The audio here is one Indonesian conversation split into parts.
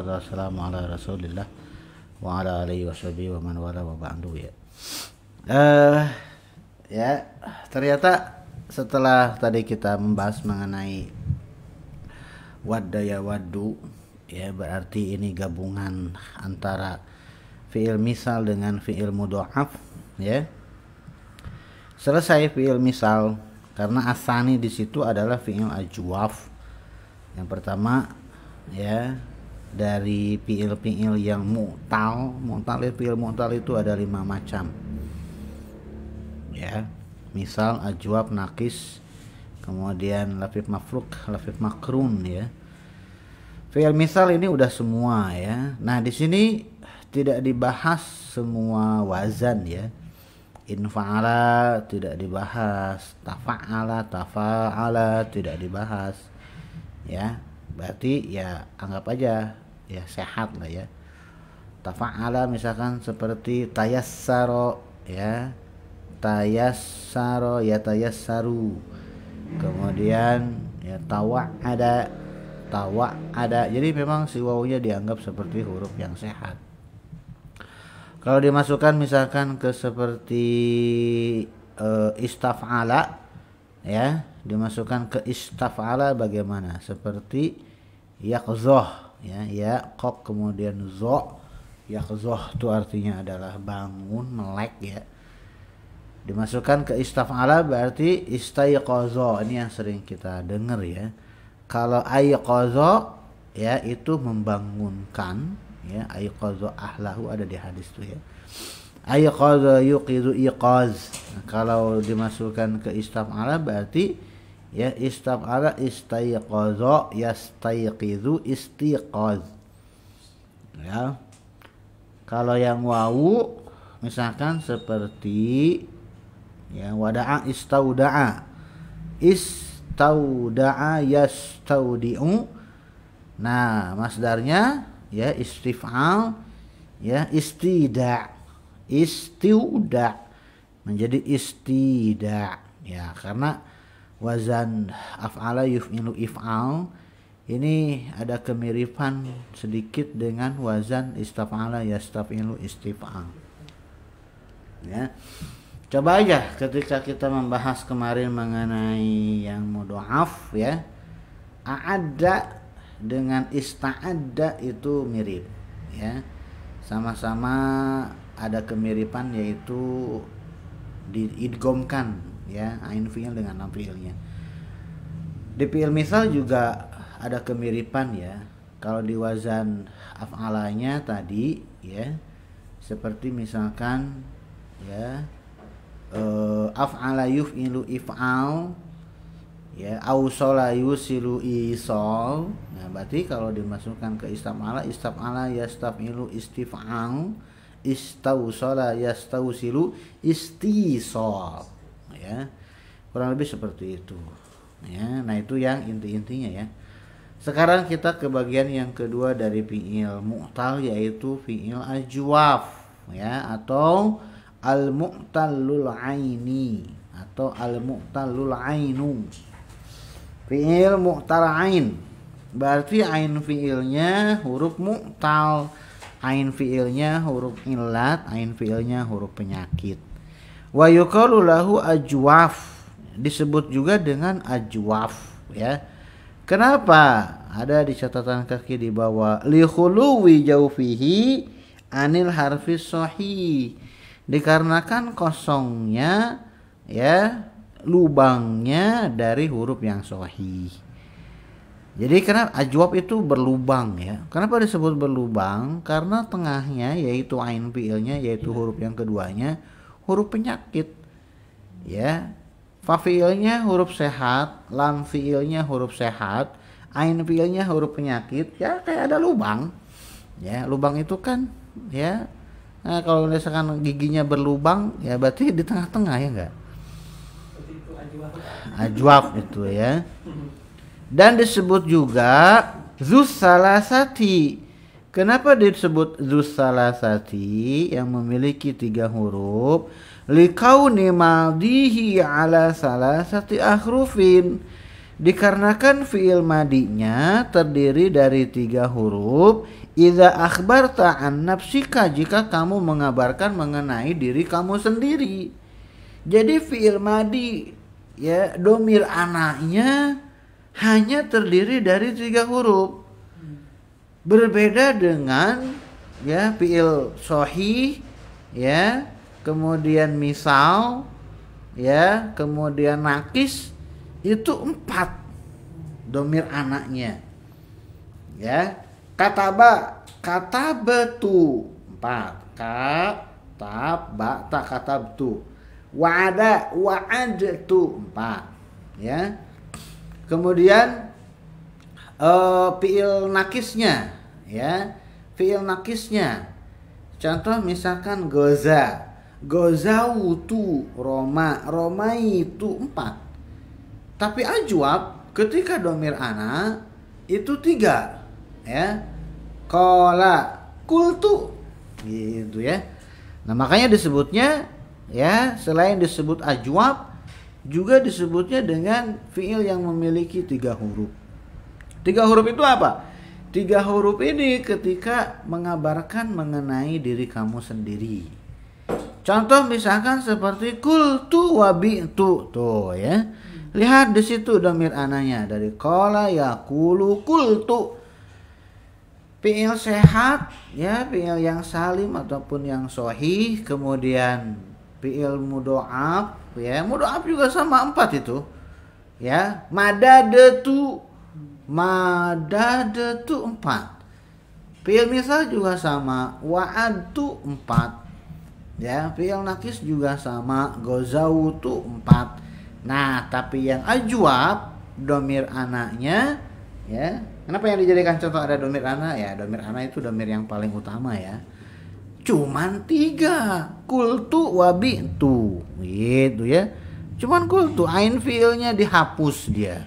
Wassalamu ala Rasulillah wa ala alihi washabihi wa man wala wa ba'du ya. Ya, ternyata setelah tadi kita membahas mengenai wadda ya waddu, ya berarti ini gabungan antara fi'il misal dengan fi'il mudha'af, ya. Selesai fi'il misal karena asani di situ adalah fi'il ajwaf. Yang pertama, ya, dari fi'il-fi'il yang mu'tal fi'il mu'tal itu ada 5 macam. Ya, misal ajwab nakis, kemudian lafif mafruk, lafif makrun, ya. Fi'il misal ini udah semua, ya. Nah, di sini tidak dibahas semua wazan, ya. Infa'ala tidak dibahas, tafa'ala tidak dibahas, ya. Berarti ya anggap aja ya sehat lah, ya. Tafa'ala misalkan seperti tayassaro, ya. Tayassaro ya tayassaru. Kemudian ya tawa'ada. Jadi memang si wawunya dianggap seperti huruf yang sehat. Kalau dimasukkan misalkan ke seperti istaf'ala, ya, dimasukkan ke istaf'ala bagaimana? Seperti yaqzoh, ya, yaqok kemudian zo. Yaqzoh itu artinya adalah bangun, melek, ya. Dimasukkan ke istaf'ala berarti istayqazo. Ini yang sering kita dengar, ya. Kalau ayqazo, ya, itu membangunkan, ya. Ayqazo ahlahu ada di hadis tuh, ya. Ayqaza yuqizu iqaz. Nah, kalau dimasukkan ke istaf'ala berarti ya istaf'ala istayqaza yastayqizu istiqaz, ya. Kalau yang wawu misalkan seperti ya wada'a istauda'a yastaudi'u. Nah, masdarnya ya istif'al, ya istiuda menjadi istida, ya, karena wazan af'ala yuf'ilu if'al ini ada kemiripan sedikit dengan wazan istaf'ala yastaf'ilu istif'al, ya. Coba aja ketika kita membahas kemarin mengenai yang mudha'af, ya, a'adda dengan ista'adda itu mirip, ya, sama-sama ada kemiripan, yaitu diidgomkan, ya, ain fi'il dengan lam fi'ilnya. Di fi'il misal juga ada kemiripan, ya. Kalau di wazan af'alanya tadi, ya, seperti misalkan ya af'ala yuf'ilu if'al, ya, ausala yusilu isol. Nah, berarti kalau dimasukkan ke istaf'ala yastaf'ilu istif'al, istausala yastausilu istisol, ya, kurang lebih seperti itu, ya. Nah, itu yang inti-intinya, ya. Sekarang kita ke bagian yang kedua dari fi'il mu'tal, yaitu fi'il ajwaf, ya, atau al-mu'tallul aini atau al-mu'tallul ainu. Fi'il mu'tal ain berarti ain fi'ilnya huruf mu'tal, ain fi'ilnya huruf illat, ain fi'ilnya huruf penyakit. Wa yuqalu lahu ajwaf, disebut juga dengan ajwaf, ya. Kenapa? Ada di catatan kaki di bawah, li khuluwi jawfihi anil harfis sahih, dikarenakan kosongnya, ya, lubangnya dari huruf yang sahih. Jadi kenapa ajwab itu berlubang, ya? Kenapa disebut berlubang? Karena tengahnya yaitu ain fi'ilnya, yaitu huruf yang keduanya huruf penyakit, ya. Fa fi'ilnya huruf sehat, lam fi'ilnya huruf sehat, ain fi'ilnya huruf penyakit, ya, kayak ada lubang, ya. Lubang itu kan, ya. Nah, kalau misalkan giginya berlubang, ya berarti di tengah-tengah, ya enggak? Ajwab itu, ya. Dan disebut juga zus salasati. Kenapa disebut zus salasati, yang memiliki 3 huruf? Likauni madihi ala salasati ahrufin, dikarenakan fi'il madinya terdiri dari 3 huruf Idza akhbarta an nafsika, jika kamu mengabarkan mengenai diri kamu sendiri. Jadi fi'il madi ya domir anaknya hanya terdiri dari 3 huruf. Berbeda dengan ya fi'il sahih ya, kemudian misal ya, kemudian nakis itu 4 domir anaknya. Ya. Katabatu 4, katabtu. Wa'adtu 4 ya. Kemudian fi'il nakisnya ya, fi'il nakisnya contoh misalkan gozautu, romaitu 4. Tapi ajwab ketika domir ana itu 3 ya, qala qultu gitu ya. Nah makanya disebutnya ya, selain disebut ajwab juga disebutnya dengan fiil yang memiliki 3 huruf. 3 huruf itu apa? 3 huruf ini ketika mengabarkan mengenai diri kamu sendiri. Contoh misalkan seperti qultu wa bi'tu, tuh ya. Lihat di situ domir ananya dari qala yaqulu qultu. Fi'il sehat ya, fi'il yang salim ataupun yang sahih, kemudian fi'il mudha'af ya, mudha'af juga sama 4 itu ya. Madadatu 4. Fi'il misal juga sama, wa'adtu 4 ya, fi'il nakis juga sama, gozautu 4. Nah tapi yang ajwab domir anaknya ya, kenapa yang dijadikan contoh ada domir ana? Ya domir ana itu domir yang paling utama ya. Cuman 3, qultu wa bi'tu gitu ya. Cuman qultu, ain fiilnya dihapus dia.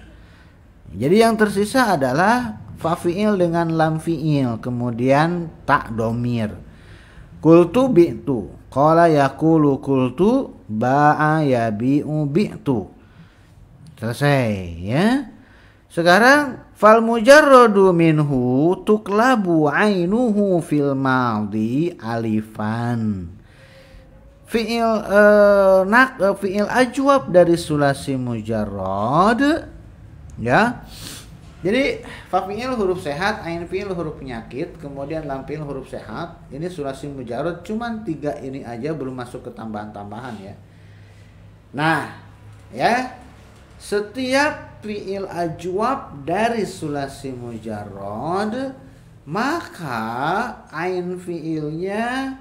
Jadi yang tersisa adalah fa fiil dengan lam fiil, kemudian tak domir. Qultu bi'tu, qala yaqulu qultu, ba'a yabi'u bi'tu. Selesai ya. Sekarang fal mujarradu minhu tuklabu ainuhu fil madhi alifan. Fi'il fi'il ajwab dari sulasi mujarrad ya. Jadi fa fi'il huruf sehat, ain fi'il huruf penyakit, kemudian lam fi'il huruf sehat. Ini sulasi mujarrad, cuman 3 ini aja, belum masuk ke tambahan-tambahan ya. Nah, ya. Setiap fi'il ajwab dari sulasi mujarrad, maka ain fi'ilnya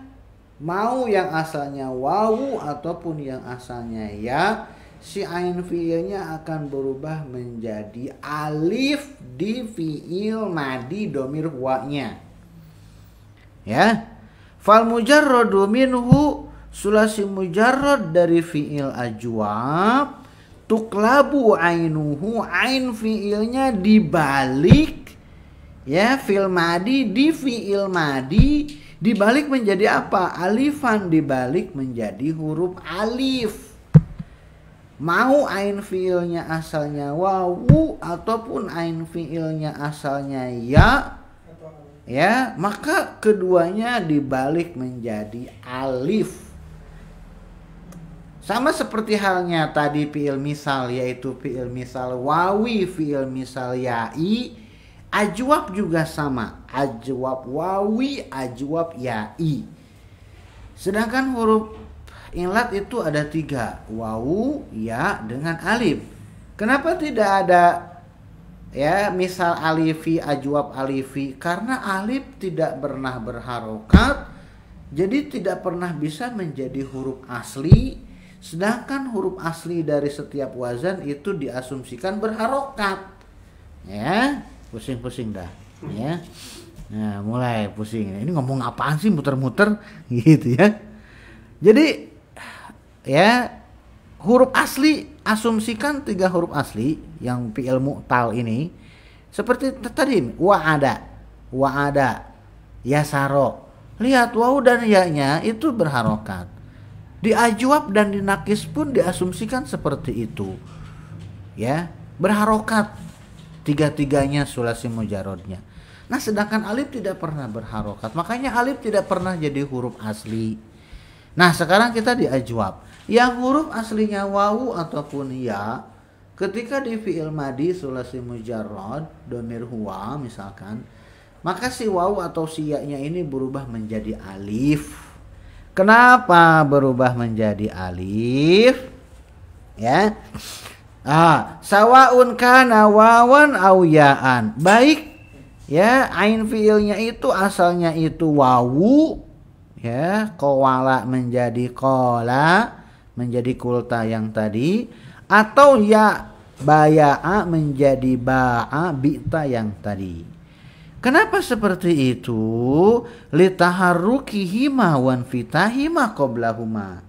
mau yang asalnya wawu ataupun yang asalnya ya, si ain fi'ilnya akan berubah menjadi alif di fi'il madi domir huwanya. Ya. Fal mujarradu minhu, sulasi mujarrad dari fi'il ajwab, tuklabu ainuhu, ain fiilnya dibalik ya, fil madi di fiil madi dibalik menjadi apa? Alifan, dibalik menjadi huruf alif. Mau ain fiilnya asalnya wawu ataupun ain fiilnya asalnya ya, maka keduanya dibalik menjadi alif. Sama seperti halnya tadi fi'il misal, yaitu fi'il misal wawi, fi'il misal ya'i. Ajwab juga sama, ajwab wawi, ajwab ya'i. Sedangkan huruf ilat itu ada 3, wawu, ya, dengan alif. Kenapa tidak ada ya misal alifi, ajwab alifi? Karena alif tidak pernah berharokat, jadi tidak pernah bisa menjadi huruf asli. Sedangkan huruf asli dari setiap wazan itu diasumsikan berharokat. Ya, pusing-pusing dah. Ya, nah mulai pusing. Ini ngomong apaan sih, muter-muter gitu ya. Jadi ya huruf asli, asumsikan 3 huruf asli yang fi'il mu'tal ini. Seperti tadi wa'ada, yasaro. Lihat wawu dan ya-nya itu berharokat. Di ajwab dan di nakis pun diasumsikan seperti itu. Ya, berharokat 3-3-nya sulasi mujarrodnya. Nah, sedangkan alif tidak pernah berharokat. Makanya alif tidak pernah jadi huruf asli. Nah, sekarang kita diajwab. Yang huruf aslinya wawu ataupun ya, ketika di fi'il madi sulasi mujarrad, domir huwa misalkan, maka si wawu atau si ya-nya ini berubah menjadi alif. Kenapa berubah menjadi alif? Ya. Sawaun kana wawan au ya'an. Baik ya, ain fiilnya itu asalnya itu wawu ya, qawala menjadi qala, menjadi kulta yang tadi, atau ya baya'a menjadi ba'a bi'ta yang tadi. Kenapa seperti itu? Litaharrukihima wan fitahima qoblahuma.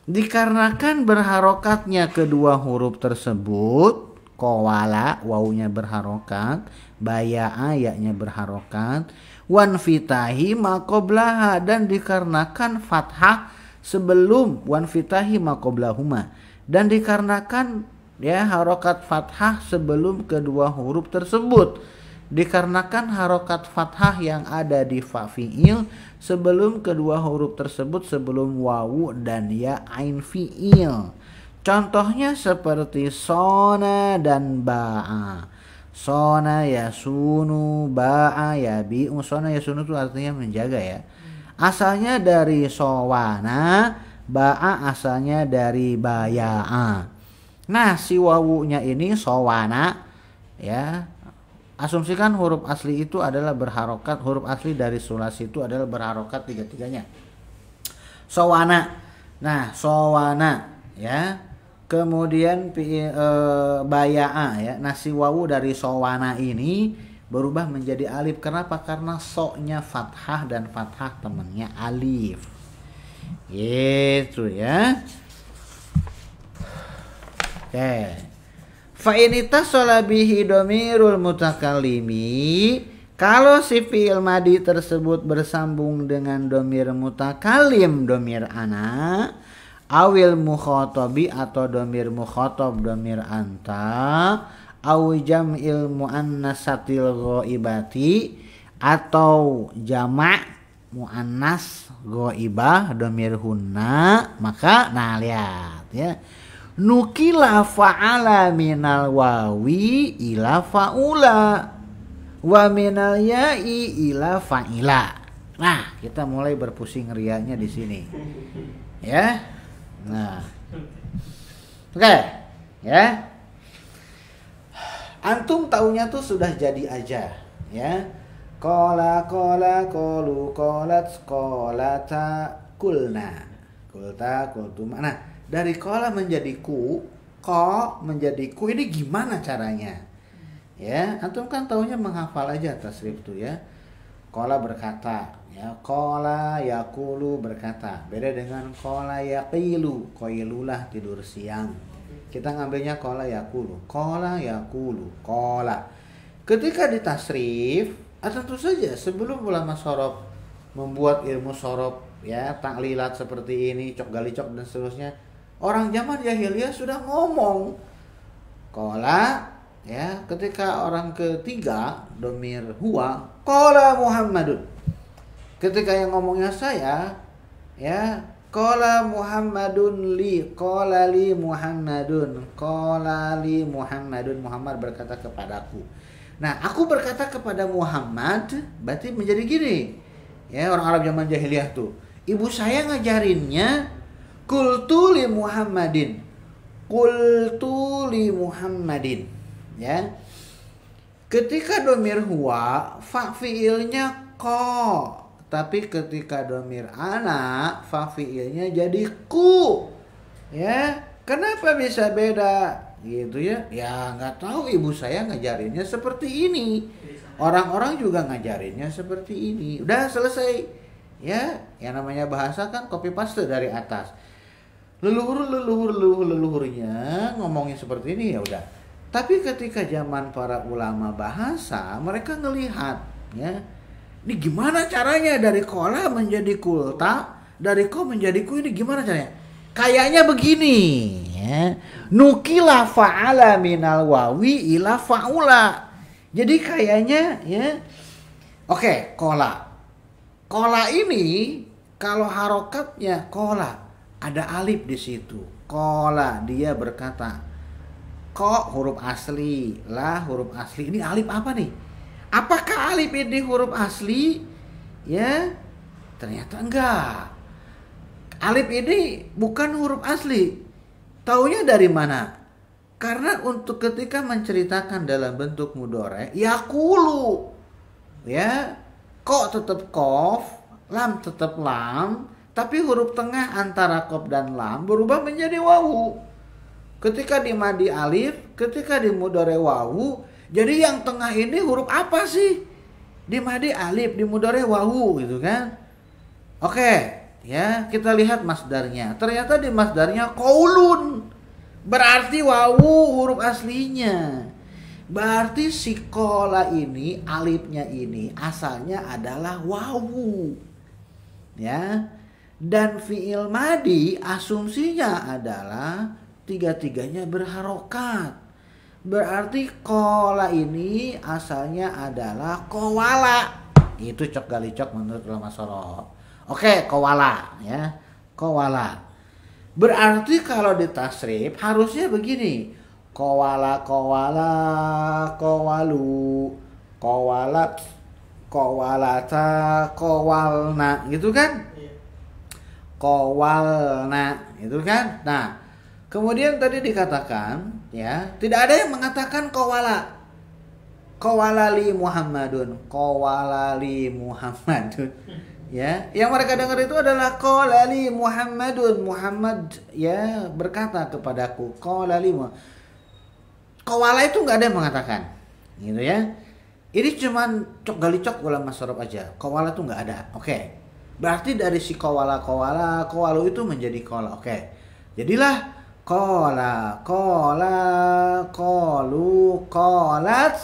Dikarenakan berharokatnya kedua huruf tersebut, qawala wawunya berharokat, baya'a ya-nya berharokat, wan fitahi maqoblaha, dan dikarenakan fathah sebelum wan fitahi maqoblahuma, dan dikarenakan ya harokat fathah sebelum kedua huruf tersebut, dikarenakan harokat fathah yang ada di fa fi'il sebelum kedua huruf tersebut, sebelum wawu dan ya ain fi'il. Contohnya seperti sona dan ba'a. Sona ya sunu, ba'a ya bi'u. Sona ya sunu itu artinya menjaga ya. Asalnya dari sowana, ba'a asalnya dari baya'a. Nah, si wawunya ini sowana ya. Asumsikan huruf asli itu adalah berharokat, huruf asli dari sulasi itu adalah berharokat tiga-tiganya. Sowana. Nah, sowana ya. Kemudian baya'a ya. Nah, si wawu dari sowana ini berubah menjadi alif. Kenapa? Karena so-nya fathah dan fathah temannya alif. Gitu ya. Oke. Fa in ittasala bihi dhamirul mutakallimi, kalau si fi'il madi tersebut bersambung dengan dhamir mutakallim, dhamir ana, awil mukhatabi atau dhamir mukhatab, dhamir anta, aw jam'il muannatsatil ghaibati, atau jamak muannas ghaibah dhamir hunna, maka nah lihat ya, nukila fa'ala minal wawi ila fa'ula wa minal ya'i ila fa'ila. Nah, kita mulai berpusing rianya di sini. Ya. Nah. Oke, ya. Antum taunya tuh sudah jadi aja, ya. Qala qalu qalat qalata kulna. Kulta kultum. Nah, dari kola menjadi ku, ko menjadi ku, ini gimana caranya? Ya, antum kan taunya menghafal aja tasrif tuh ya. Kola berkata, ya, kola yakulu berkata. Beda dengan kola yaqilu, koilulah tidur siang. Kita ngambilnya kola yakulu, kola. Ketika ditasrif, tentu saja sebelum ulama sorof membuat ilmu sorof ya, taklilat seperti ini, cok gali cok dan seterusnya, orang zaman jahiliyah sudah ngomong kola ya. Ketika orang ketiga domir huwa, kola Muhammadun. Ketika yang ngomongnya saya ya, kola Muhammadun li, kola li Muhammadun, kola li Muhammadun, Muhammad berkata kepadaku. Nah, aku berkata kepada Muhammad berarti menjadi gini ya. Orang Arab zaman jahiliyah tuh, ibu saya ngajarinnya Qultu li Muhammadin ya. Ketika domir huwa, fa fiilnya ko, tapi ketika domir ana, fa fiilnya jadi ku ya. Kenapa bisa beda gitu ya? Ya nggak tahu, ibu saya ngajarinnya seperti ini, orang-orang juga ngajarinnya seperti ini. Udah selesai ya. Yang namanya bahasa kan copy paste dari atas. Leluhurnya ngomongnya seperti ini ya udah. Tapi ketika zaman para ulama bahasa, mereka ngelihat ya, ini gimana caranya dari kola menjadi kulta, dari ko menjadi ku, ini gimana caranya? Kayaknya begini ya. Nukila fa'ala minal wawi ila fa'ula. Jadi kayaknya ya, Oke, kola. Kola ini kalau harokatnya kola, ada alif di situ. Kola, dia berkata. Ko huruf asli, la huruf asli. Ini alif apa nih? Apakah alif ini huruf asli? Ya, ternyata enggak. Alif ini bukan huruf asli. Taunya dari mana? Karena untuk ketika menceritakan dalam bentuk mudhari, yaqulu. Ya, ko tetap kof, lam tetap lam, tapi huruf tengah antara kof dan lam berubah menjadi wawu. Ketika di madi alif, ketika di mudhari wawu, jadi yang tengah ini huruf apa sih? Di madi alif, di mudhari wawu gitu kan? Oke, ya kita lihat masdarnya. Ternyata di masdarnya qaulun. Berarti wawu huruf aslinya. Berarti si kola ini, alifnya ini asalnya adalah wawu. Ya. Dan fi'il madi asumsinya adalah tiga-tiganya berharokat. Berarti kola ini asalnya adalah kowala. Itu cok gali cok menurut ulama sorof. Oke, kowala ya. Kowala. Berarti kalau ditasrif harusnya begini. Kowala, kowala, kowalu, kowalat, kowalata, kowalna, gitu kan? Kowalna, gitu kan? Nah, kemudian tadi dikatakan, ya, tidak ada yang mengatakan kowala. Kowalali Muhammadun, kowalali Muhammadun. Ya, yang mereka dengar itu adalah qolali Muhammadun, Muhammad ya berkata kepadaku, qolali qawala itu nggak ada yang mengatakan, gitu ya. Ini cuman cok gali cok ulama sorof aja. Qawala itu nggak ada. Oke. Berarti dari si qawala qawalu itu menjadi qala. Oke. Jadilah qala, qala, qalu, qalat,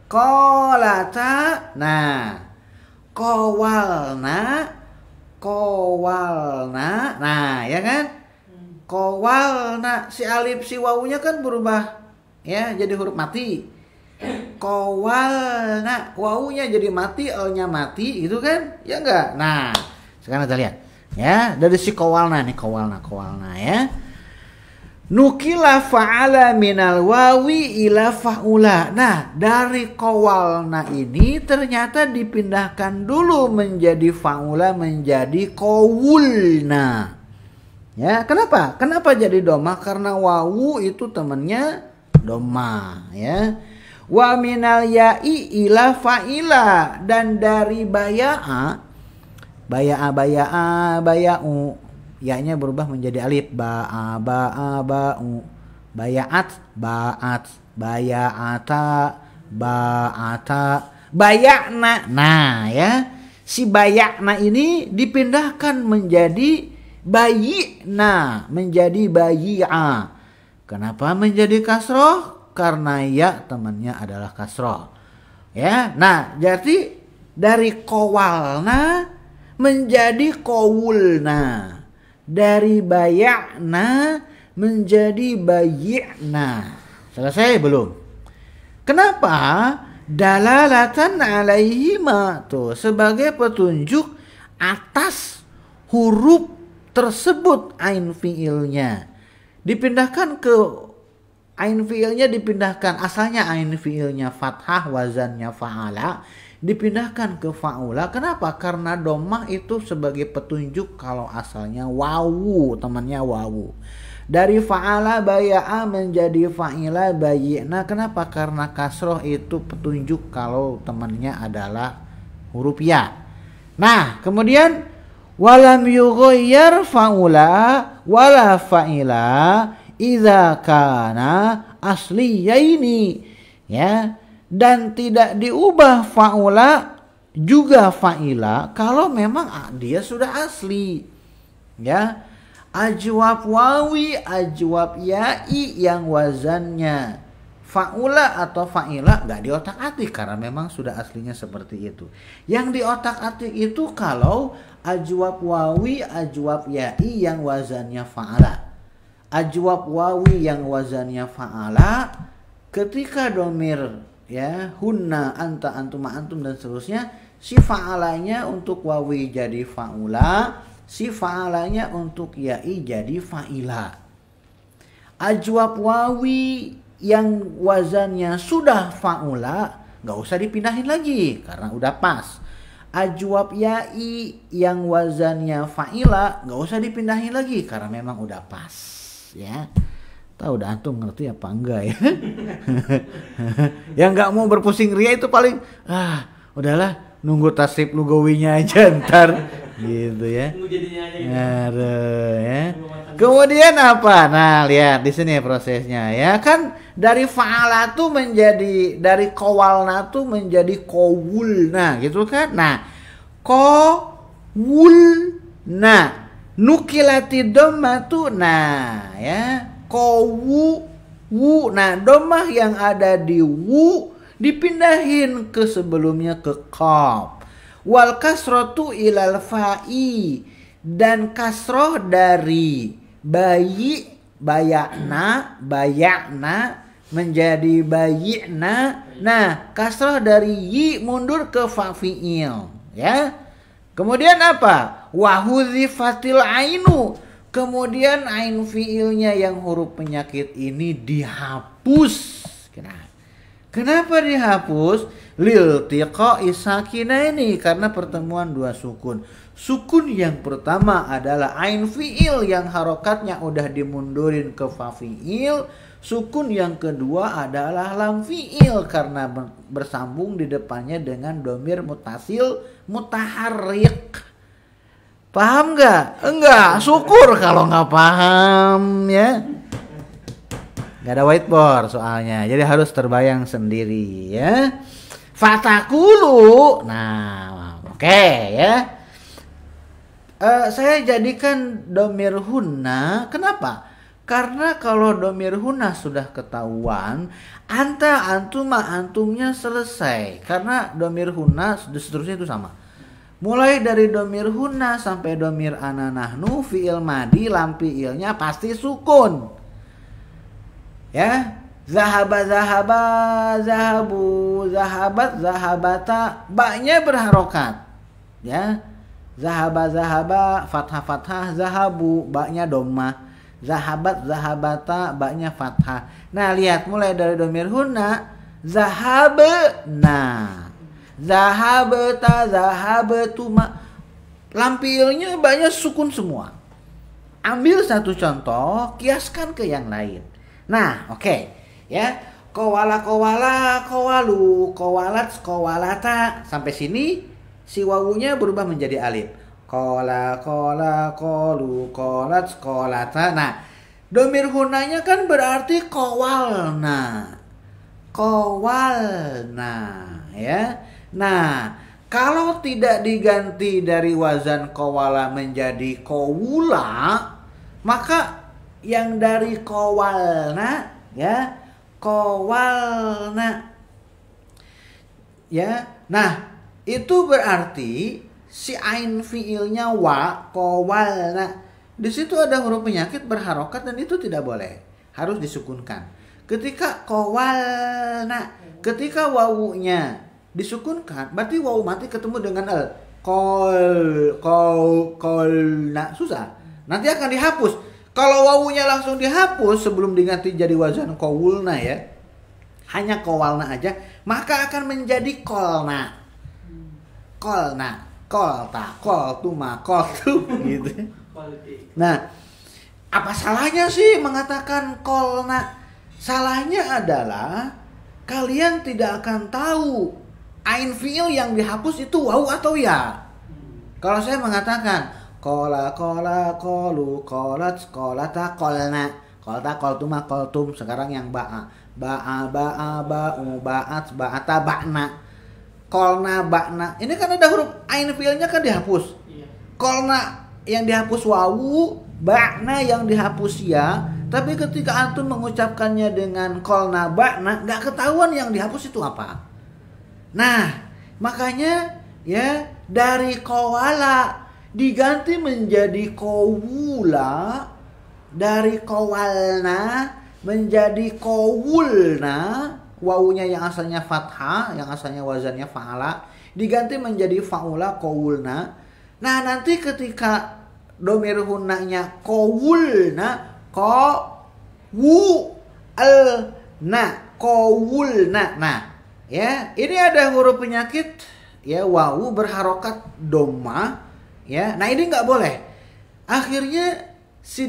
qalata. Nah, Kowalna, kowalna, nah ya kan? Kowalna, si alif si wawunya kan berubah, ya jadi huruf mati. Kowalna, wawunya jadi mati, l-nya mati, gitu kan? Ya enggak? Nah, sekarang kita lihat, ya dari si kowalna nih, kowalna ya. Nukila fa'ala minal wawi ila fa'ula. Nah, dari kowalna ini ternyata dipindahkan dulu menjadi fa'ula, menjadi kowulna. Ya, kenapa? Kenapa jadi doma? Karena wawu itu temannya doma, ya. Wa minal ya'i ila fa'ila. Dan dari baya'a, baya'u. Ya-nya berubah menjadi alif, ba'a, ba'u, baya'at, ba'at, baya'ata, ba'ata, baya'na. Nah ya, si baya'na ini dipindahkan menjadi bayi'na, menjadi bayi'a. Kenapa menjadi kasroh? Karena ya temannya adalah kasroh. Ya, nah jadi dari kowalna menjadi kowulna. Dari baya'na menjadi bayi'na. Selesai belum? Kenapa? Dalalatan alaihima. Tuh, sebagai petunjuk atas huruf tersebut ain fiilnya. Dipindahkan ke ain fiilnya, dipindahkan asalnya ain fiilnya fathah, wazannya fa'ala, dipindahkan ke fa'ula. Kenapa? Karena domah itu sebagai petunjuk kalau asalnya wawu, temannya wawu. Dari fa'ala baya'a menjadi fa'ila bayi'na. Kenapa? Karena kasroh itu petunjuk kalau temannya adalah huruf ya. Nah, kemudian walam yughayyar fa'ula wala fa'ila idza kana asliyaini. Ya. Dan tidak diubah fa'ula juga fa'ila kalau memang dia sudah asli. Ya, ajwab wawi, ajwab ya'i yang wazannya fa'ula atau fa'ila nggak diotak-atik karena memang sudah aslinya seperti itu. Yang diotak-atik itu kalau ajwab wawi, ajwab ya'i yang wazannya fa'ala. Ajwab wawi yang wazannya fa'ala ketika domir, ya, hunna, anta, antuma, antum dan seterusnya si fa'alanya untuk wawi jadi fa'ula, si fa'alanya untuk ya'i jadi fa'ila. Ajwab wawi yang wazannya sudah fa'ula nggak usah dipindahin lagi karena udah pas. Ajwab ya'i yang wazannya fa'ila nggak usah dipindahin lagi karena memang udah pas, ya. Tahu udah antum ngerti apa enggak ya? Yang nggak mau berpusing ria itu paling udahlah nunggu tasrif lugawinya aja ntar gitu ya. Aduh, ya. Kemudian apa? Nah, lihat di sini prosesnya ya. Kan dari fa'ala tuh menjadi, dari qawalna tuh menjadi qawulna gitu kan. Nah, qawulna nukilati dhamma tuh nah ya. Qawu wu. Nah, dhammah yang ada di wu dipindahin ke sebelumnya ke qaf. Wal kasratu ilal fa'i, dan kasroh dari bayi bayakna menjadi bayi'na. Nah, kasroh dari yi mundur ke fa fi'il, ya. Kemudian apa? Wa hudzifatil ainu, kemudian ain fi'ilnya yang huruf penyakit ini dihapus. Kenapa dihapus? Lil tiqa'i sakinaini, karena pertemuan dua sukun. Sukun yang pertama adalah ain fi'il yang harokatnya udah dimundurin ke fa fi'il. Sukun yang kedua adalah lam fi'il karena bersambung di depannya dengan domir mutasil mutaharrik. Paham nggak? Enggak, syukur kalau nggak paham ya. Nggak ada whiteboard soalnya, jadi harus terbayang sendiri ya. Fatakulu, nah oke ya. Saya jadikan domir hunna. Kenapa? Karena kalau domir hunna sudah ketahuan, anta, antuma, antumnya selesai. Karena domir hunna seterusnya itu sama. Mulai dari domir hunna sampai domir ana nahnu, fi'il madi, lam fi'ilnya pasti sukun. Ya, zahaba, zahaba, zahabu, zahabat, zahabata, baknya berharokat. Ya, zahaba, zahaba, fathah, fathah, zahabu, baknya dhammah. Zahabat, zahabata, baknya fathah. Nah, lihat mulai dari domir hunna, zahabna, zahabata, zahabatuma, lampilnya baknya sukun semua. Ambil satu contoh, kiaskan ke yang lain. Nah, oke. Ya, qawala, qawala, qawalu, qawalat, qawalata. Sampai sini si wawunya berubah menjadi alif. Qala, qala, qalu, qalat, qawalata. Nah, domir hunanya kan berarti qawalna. Qawalna, ya. Nah, kalau tidak diganti dari wazan qawala menjadi qawula, maka yang dari qawalna, ya, qawalna, ya. Nah, itu berarti si ain fiilnya wa, qawalna. Di situ ada huruf penyakit berharokat dan itu tidak boleh, harus disukunkan. Ketika qawalna, ketika wawunya disukunkan, berarti wawu mati ketemu dengan al. Qolna, susah. Nanti akan dihapus. Kalau wawunya langsung dihapus sebelum diganti jadi wazan qawulna, ya, hanya qawalna aja, maka akan menjadi kolna. Kolna, kolta, koltuma, koltu gitu. Nah, apa salahnya sih mengatakan kolna? Salahnya adalah kalian tidak akan tahu ain fiil yang dihapus itu wawu atau ya. Kalau saya mengatakan kola, kola, kolu, kolat, kolata, kolna, kolta, koltuma, koltum. Sekarang yang ba'a, ba'a, ba'a, ba'u, ba'at, ba'ata, ba'na, kolna, ba'na. Ini kan ada huruf ain fiilnya kan dihapus. Kolna yang dihapus wawu, ba'na yang dihapus ya. Tapi ketika antum mengucapkannya dengan kolna, ba'na, nggak ketahuan yang dihapus itu apa. Nah, makanya ya dari qawala diganti menjadi qawula, dari qawalna menjadi qawulna, wawunya yang asalnya fathah, yang asalnya wazannya fa'ala, diganti menjadi faula qaulna. Nah, nanti ketika domir hunna-nya qaulna, qaulna. Nah, ya, ini ada huruf penyakit ya, wawu berharokat doma ya. Nah, ini nggak boleh. Akhirnya si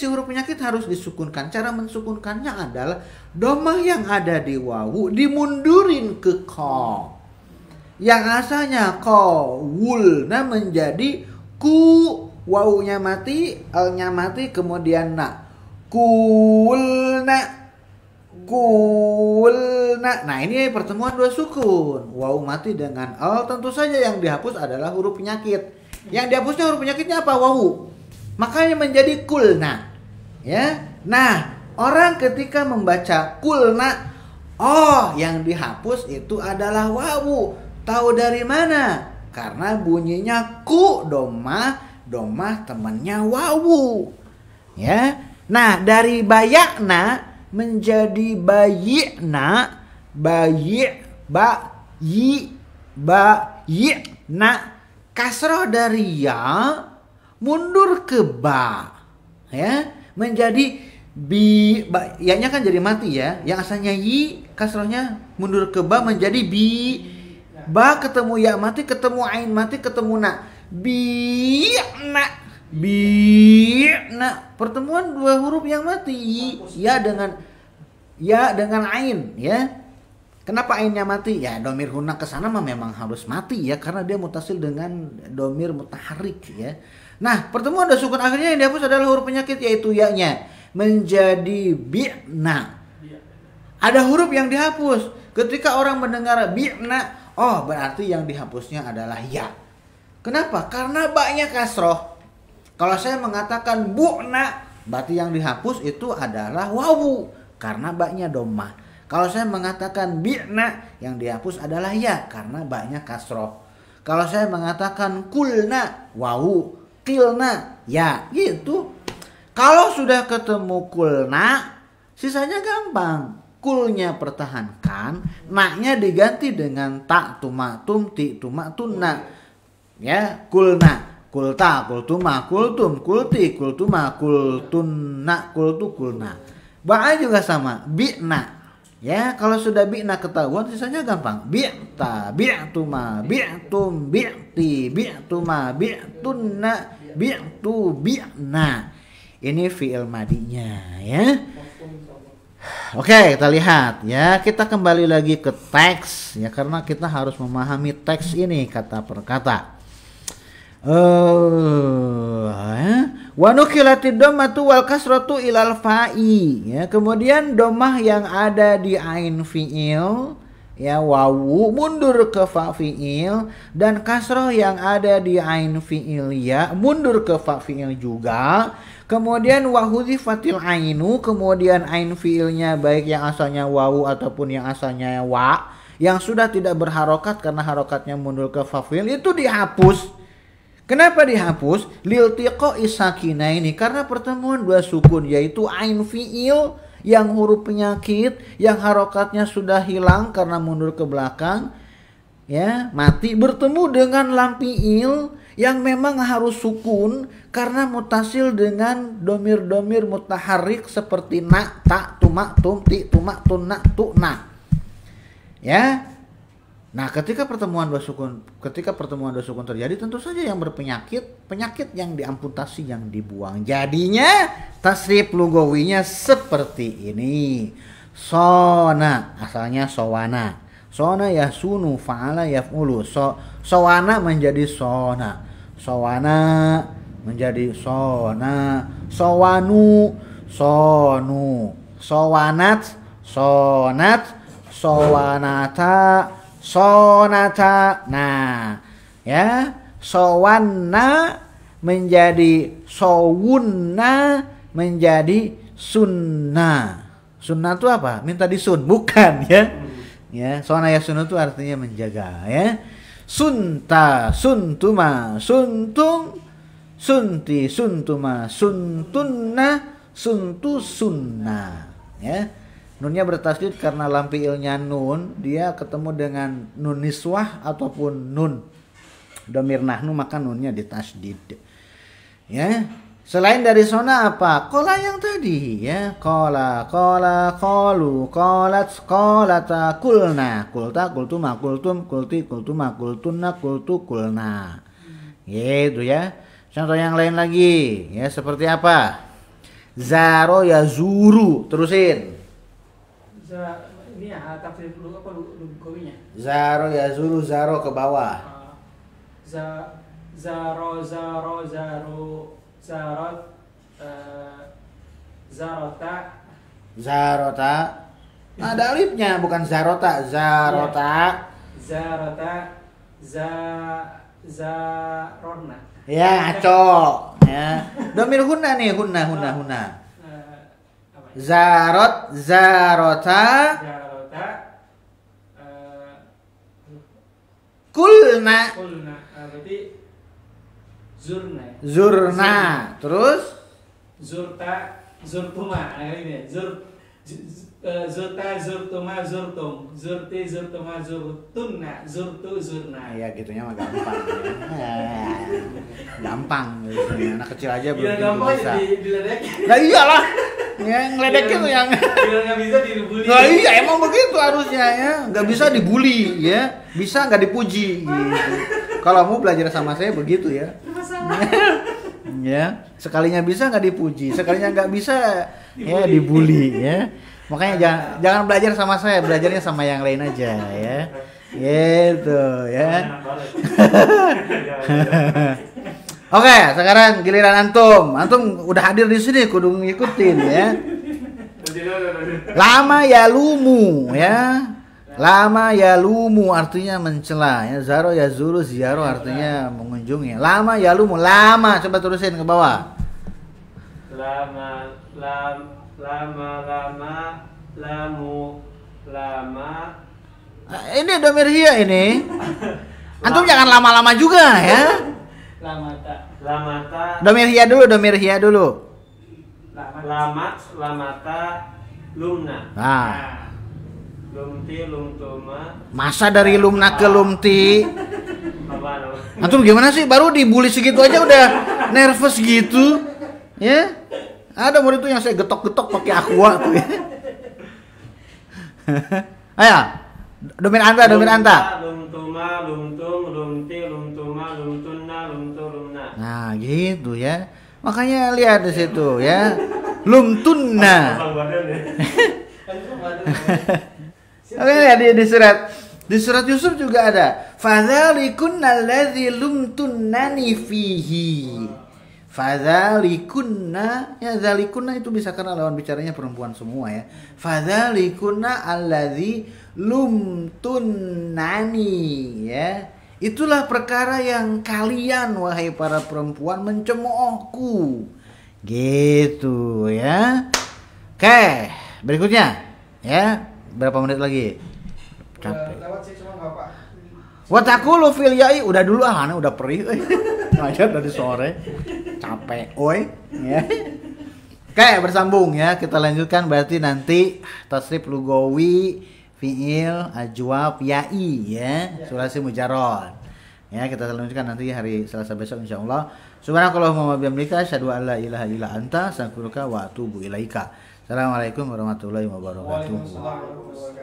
huruf penyakit harus disukunkan. Cara mensukunkannya adalah domah yang ada di wawu dimundurin ke ko. Yang asalnya qaulna menjadi ku, wawunya mati, l-nya mati, kemudian na. Kulna. Nah, ini pertemuan dua sukun. Wawu mati dengan l, tentu saja yang dihapus adalah huruf penyakit. Yang dihapusnya huruf penyakitnya apa? Wawu. Makanya menjadi kulna. Ya. Nah, orang ketika membaca kulna, oh, yang dihapus itu adalah wawu. Tahu dari mana? Karena bunyinya ku, domah temannya wawu. Ya. Nah, dari bayakna menjadi bayikna, bayikna, kasroh dari ya mundur ke ba, ya, menjadi ya-nya kan jadi mati ya, yang asalnya yi kasrohnya mundur ke ba menjadi bi, ba ketemu ya mati, ketemu ain mati, ketemu na, bi'na, pertemuan dua huruf yang mati, ya dengan ain ya. Kenapa ainnya mati? Ya, domir hunna kesana mah memang harus mati ya, karena dia mutasil dengan domir mutaharik ya. Nah, pertemuan dua sukun akhirnya yang dihapus adalah huruf penyakit, yaitu ya-nya menjadi bi'na. Ada huruf yang dihapus. Ketika orang mendengar bi'na, oh, berarti yang dihapusnya adalah ya. Kenapa? Karena ba-nya kasroh. Kalau saya mengatakan bu'na, berarti yang dihapus itu adalah wawu, karena ba-nya domah. Kalau saya mengatakan bi'na, yang dihapus adalah ya, karena ba-nya kasroh. Kalau saya mengatakan kulna, wawu, kilna, ya, gitu. Kalau sudah ketemu kulna, sisanya gampang. Kulnya pertahankan, na-nya diganti dengan ta, tuma, tum, ti, tuma, tunna. Ya, kulna, kulta, kultuma, kultum, kulti, kultuma, kultunna, kultu, kulna. Ba juga sama, bi'na. Ya, kalau sudah bi'na ketahuan, sisanya gampang. Bi'ta, bi'tuma, bi'tum, bi'ti, bi'tuma, bi'tunna, bi'tu, bi'na. Ini fi'il madinya ya. Oke, kita lihat ya. Kita kembali lagi ke teks ya, karena kita harus memahami teks ini kata per kata. Wa nukilatid dhammatu wal kasratu ilal fa'i ya. Kemudian dhammah yang ada di ain fi'il ya, wawu mundur ke fa fi'il, dan kasroh yang ada di ain fi'il ya mundur ke fa fi'il juga. Kemudian wa hudhifatil ainu, kemudian ain fi'ilnya baik yang asalnya wawu ataupun yang asalnya wa, yang sudah tidak berharokat karena harokatnya mundur ke fa fi'il, itu dihapus. Kenapa dihapus? Liltiqa'i sakinaini, karena pertemuan dua sukun, yaitu ain fi'il yang huruf penyakit yang harokatnya sudah hilang karena mundur ke belakang ya, mati, bertemu dengan lam fi'il yang memang harus sukun karena mutasil dengan domir-domir mutaharik seperti na, ta, tuma, tum, ti, tuma, tunna, tu'na. Ya. Nah, ketika pertemuan dua sukun terjadi, tentu saja yang berpenyakit, penyakit yang diamputasi, yang dibuang. Jadinya tasrif lugawinya seperti ini. Sona, asalnya sowana. Sona yasunu, fa'ala yaf'ulu. Sowana menjadi sona. Sowana menjadi sona. Sowanu, sonu. Sowanat, sonat. Sowanata, sonata. Nah, ya, sowanna menjadi sowunna menjadi sunnah. Sunnah itu apa? Minta disun, bukan ya. Ya, sona ya sunnah itu artinya menjaga ya. Sunta, suntuma, suntung, sunti, suntuma, suntunna, suntu, sunnah ya. Nunnya bertasdid karena lam fi'ilnya nun, dia ketemu dengan nun niswah ataupun nun dhamir nahnu, maka nunnya ditasdid. Ya. Selain dari sona apa? Kola yang tadi ya. Kola, kolu, kolat, kolata, kulna, kulta, kultuma, kultum, kulti, kultuma, kultunna, kultu, kulna. Gitu ya. Contoh yang lain lagi ya, seperti apa? Zaro ya zuru, terusin. Ini ya tafsir dulu apa lugawinya? Zaro ya zuru, zaro ke bawah. Zaro, zarot, zarota. Zarota. Ada alifnya, bukan zarota. Zarota. Zarona. Ya, ngaco. Ya. Domir hunna nih, hunna. Zarot, zarota. Kulna. Berarti zurna. Zurna. Terus? Zurtuma. Ini zurta, zurtuma, zurtum, zurti, zurtuma, zurtunna, zurtu, zurna. Ya gitunya mah gampang ya. Gampang gitu. Anak kecil aja belum Gila tentu gampang bisa. diledekin. Nah iyalah. Ya ngeledekin tuh yang Gila nggak bisa dibully. Nah iya emang begitu harusnya ya. Nggak bisa dibully ya. Bisa nggak dipuji gitu. Kalau mau belajar sama saya begitu ya. Ya, sekalinya bisa nggak dipuji, sekalinya nggak bisa ya dibully ya. Makanya jangan belajar sama saya, belajarnya sama yang lain aja ya. Gitu ya. Oke, sekarang giliran antum. Antum udah hadir di sini, kudu ngikutin ya. Lama ya lumu ya. Lama ya lumu artinya mencela ya. Zaro ya zuru, ziaro artinya mengunjungi. Lama ya lumu, lama. Coba terusin ke bawah. Lamu, lama. Ini domir hiya ini. Antum jangan lama-lama juga ya. Lamata. Domir hiya dulu. Lamata, lumna. Nah, Lumti, lumtuma. masa dari lumna ke lumti? Apa? Antum gimana sih? Baru dibully segitu aja udah nervous gitu. Ya? Ada murid tuh yang saya getok-getok pakai aqua tuh ya. Ayo. Domir anta. Lumtuma, lumtum, lumti, lumtuma, lumtunna, lumna. Nah, gitu ya. Makanya lihat di situ ya. Lumtunna. Oke, lihat di surat Yusuf juga ada. Fadzalikunna alladzi lumtunnani fihi. Fadzalikunna, ya zalikunna itu bisa karena lawan bicaranya perempuan semua ya. Fadzalikunna alladzi lumtunnani ya. Itulah perkara yang kalian wahai para perempuan mencemoohku. Gitu ya. Oke, berikutnya ya. Berapa menit lagi? Capek. Lewat sih cuma enggak apa. Wa taqulu fil ya'i udah dulu ana udah perih euy. Ngajar dari sore. Capek, oi. Ya. Oke, bersambung ya. Kita lanjutkan berarti nanti tasrif lugawi, fiil, ajwab, ya'i ya. Sulasi mujarrad. Ya, kita lanjutkan nanti hari Selasa besok insyaallah. Subhanakallahumma wa bihamdika asyhadu an la ilaha illa anta astaghfiruka wa atubu ilaika. Assalamualaikum warahmatullahi wabarakatuh. Waalaikumsalam warahmatullahi wabarakatuh.